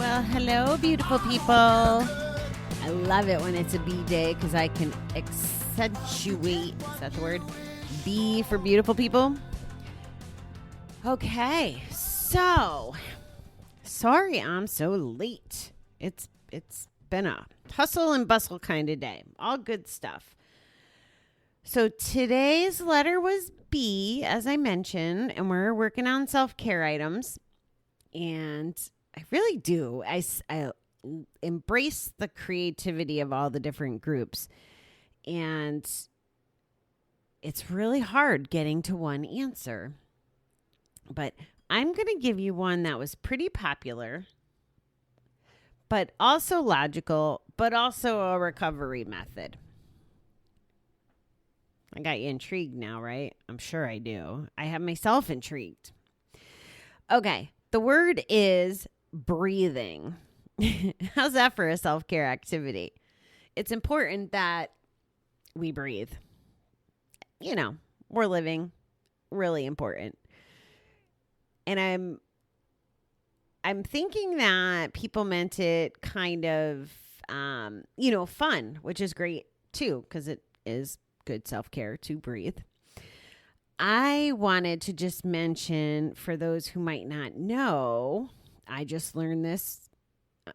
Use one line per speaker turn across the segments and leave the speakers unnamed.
Well, hello, beautiful people. I love it when it's a B day because I can accentuate, is that the word? B for beautiful people. Okay, so sorry I'm so late. It's been a hustle and bustle kind of day. All good stuff. So today's letter was B, as I mentioned, and we're working on self-care items. And I really do. I embrace the creativity of all the different groups. And it's really hard getting to one answer. But I'm going to give you one that was pretty popular, but also logical, but also a recovery method. I got you intrigued now, right? I'm sure I do. I have myself intrigued. Okay. The word is breathing. How's that for a self-care activity? It's important that we breathe. You know, we're living. Really important. And I'm thinking that people meant it kind of, fun, which is great too, because it is good self-care to breathe. I wanted to just mention, for those who might not know, I just learned this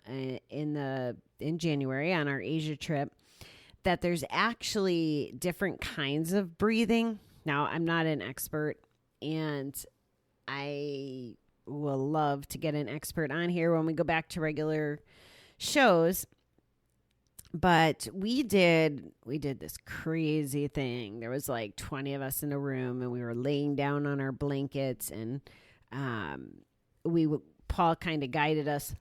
in January on our Asia trip, that there's actually different kinds of breathing. Now, I'm not an expert, and I will love to get an expert on here when we go back to regular shows. But we did this crazy thing. There was like 20 of us in a room, and we were laying down on our blankets, and Paul kind of guided us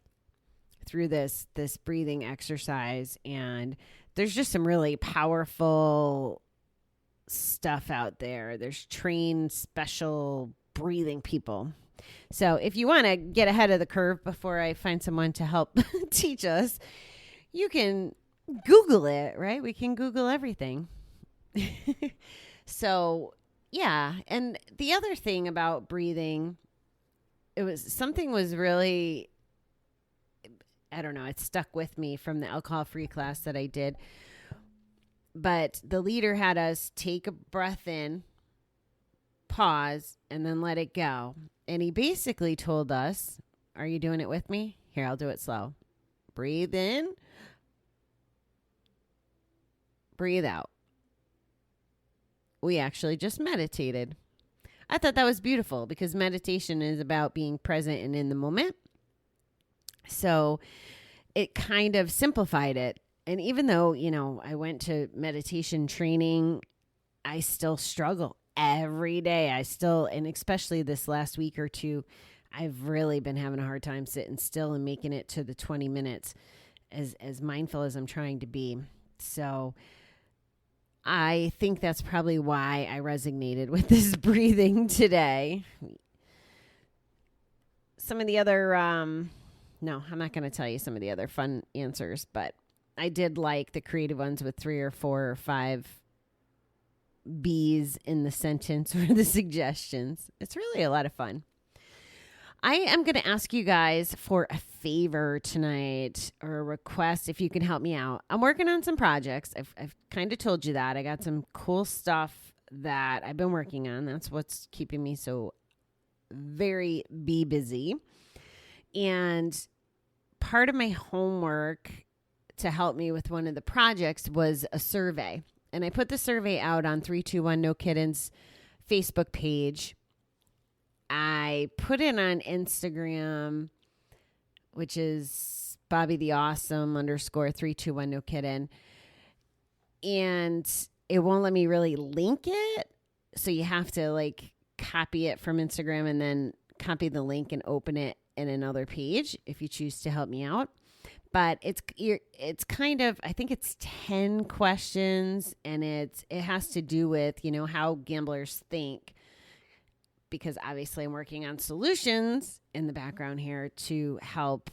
through this breathing exercise. And there's just some really powerful stuff out there. There's trained special breathing people. So if you want to get ahead of the curve before I find someone to help teach us, you can Google it, right? We can Google everything. So, yeah. And the other thing about breathing, something was really, I don't know, it stuck with me from the alcohol-free class that I did. But the leader had us take a breath in, pause, and then let it go. And he basically told us, are you doing it with me? Here, I'll do it slow. Breathe in. Breathe out. We actually just meditated. I thought that was beautiful because meditation is about being present and in the moment. So it kind of simplified it. And even though, I went to meditation training, I still struggle every day. And especially this last week or two, I've really been having a hard time sitting still and making it to the 20 minutes as mindful as I'm trying to be. So I think that's probably why I resonated with this breathing today. Some of the other, no, I'm not going to tell you some of the other fun answers, but I did like the creative ones with 3 or 4 or 5 B's in the sentence or the suggestions. It's really a lot of fun. I am going to ask you guys for a favor tonight, or a request, if you can help me out. I'm working on some projects. I've kind of told you that. I got some cool stuff that I've been working on. That's what's keeping me so very busy. And part of my homework to help me with one of the projects was a survey. And I put the survey out on 321 No Kiddin's Facebook page. I put it on Instagram, which is Bobby the Awesome _321 No Kiddin. And it won't let me really link it. So you have to copy it from Instagram and then copy the link and open it in another page if you choose to help me out. But it's kind of, I think it's 10 questions, and it has to do with, how gamblers think. Because obviously I'm working on solutions in the background here to help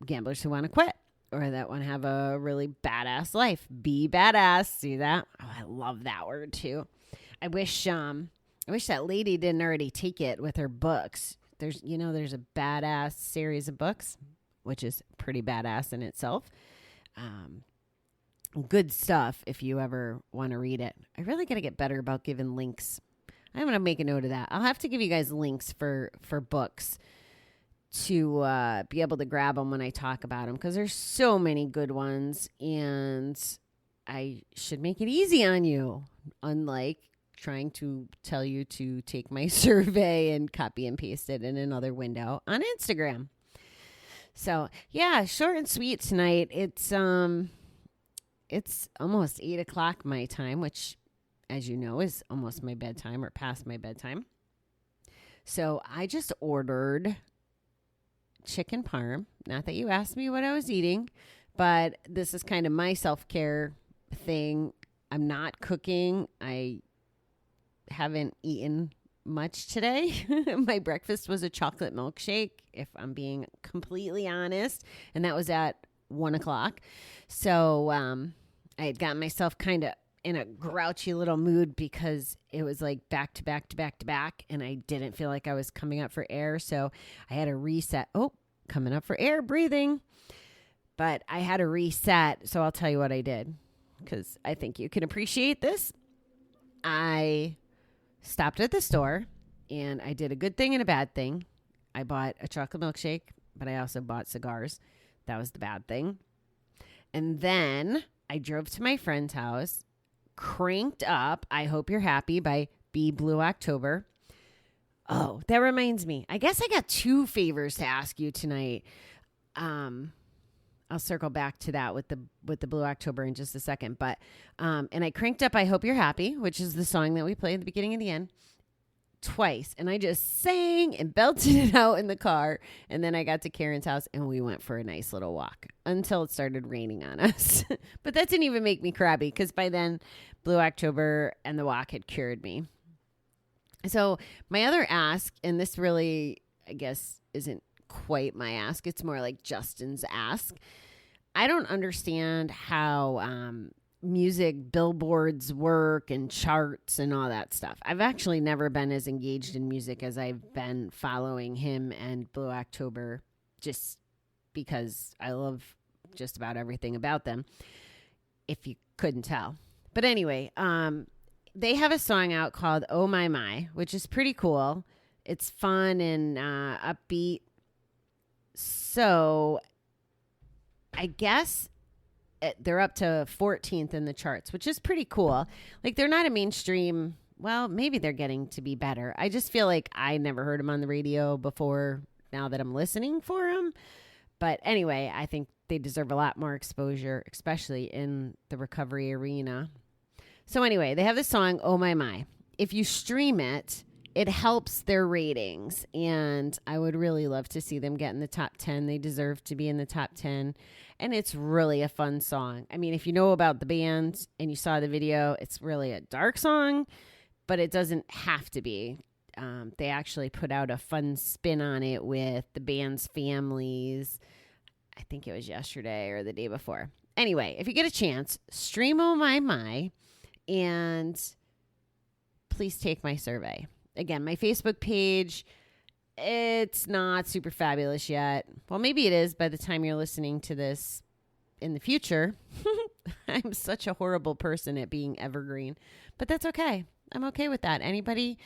gamblers who want to quit or that want to have a really badass life. Be badass. See that? Oh, I love that word too. I wish that lady didn't already take it with her books. There's a badass series of books. which is pretty badass in itself. Good stuff if you ever want to read it. I really got to get better about giving links. I'm going to make a note of that. I'll have to give you guys links for books to be able to grab them when I talk about them, because there's so many good ones, and I should make it easy on you, unlike trying to tell you to take my survey and copy and paste it in another window on Instagram. So yeah, short and sweet tonight. It's almost 8:00 my time, which, as you know, is almost my bedtime or past my bedtime. So I just ordered chicken parm. Not that you asked me what I was eating, but this is kind of my self-care thing. I'm not cooking. I haven't eaten much today. My breakfast was a chocolate milkshake, if I'm being completely honest, and that was at 1:00. So I had gotten myself kind of in a grouchy little mood because it was like back to back to back to back, and I didn't feel like I was coming up for air. So I had to reset. Oh, coming up for air, breathing. But I had to reset. So I'll tell you what I did, because I think you can appreciate this. I stopped at the store, and I did a good thing and a bad thing. I bought a chocolate milkshake, but I also bought cigars. That was the bad thing. And then I drove to my friend's house, cranked up I Hope You're Happy by Be Blue October. Oh, that reminds me. I guess I got 2 favors to ask you tonight. I'll circle back to that with the Blue October in just a second. But and I cranked up I Hope You're Happy, which is the song that we play at the beginning and the end, twice. And I just sang and belted it out in the car. And then I got to Karen's house, and we went for a nice little walk until it started raining on us. But that didn't even make me crabby, because by then Blue October and the walk had cured me. So my other ask, and this really, I guess, isn't quite my ask. It's more like Justin's ask. I don't understand how music billboards work and charts and all that stuff. I've actually never been as engaged in music as I've been following him and Blue October, just because I love just about everything about them, if you couldn't tell. But anyway, they have a song out called Oh My, which is pretty cool. It's fun and upbeat. So I guess they're up to 14th in the charts, which is pretty cool. Like, they're not a mainstream. Well, maybe they're getting to be better. I just feel like I never heard them on the radio before, now that I'm listening for them. But anyway, I think they deserve a lot more exposure, especially in the recovery arena. So anyway, they have this song, Oh My. If you stream it, it helps their ratings, and I would really love to see them get in the top 10. They deserve to be in the top 10, and it's really a fun song. I mean, if you know about the band and you saw the video, it's really a dark song, but it doesn't have to be. They actually put out a fun spin on it with the band's families. I think it was yesterday or the day before. Anyway, if you get a chance, stream Oh My, and please take my survey. Again, my Facebook page, it's not super fabulous yet. Well, maybe it is by the time you're listening to this in the future. I'm such a horrible person at being evergreen, but that's okay. I'm okay with that. Anybody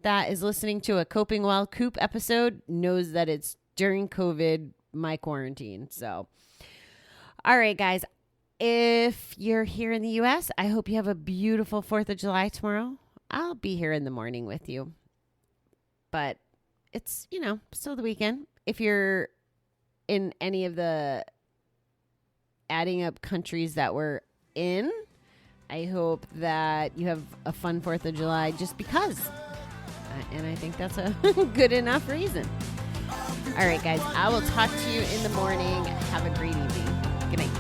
that is listening to a Coping While Coop episode knows that it's during COVID, my quarantine. So, all right, guys. If you're here in the U.S., I hope you have a beautiful 4th of July tomorrow. I'll be here in the morning with you. But it's, still the weekend. If you're in any of the adding up countries that we're in, I hope that you have a fun 4th of July just because. And I think that's a good enough reason. All right, guys. I will talk to you in the morning. Have a great evening. Good night.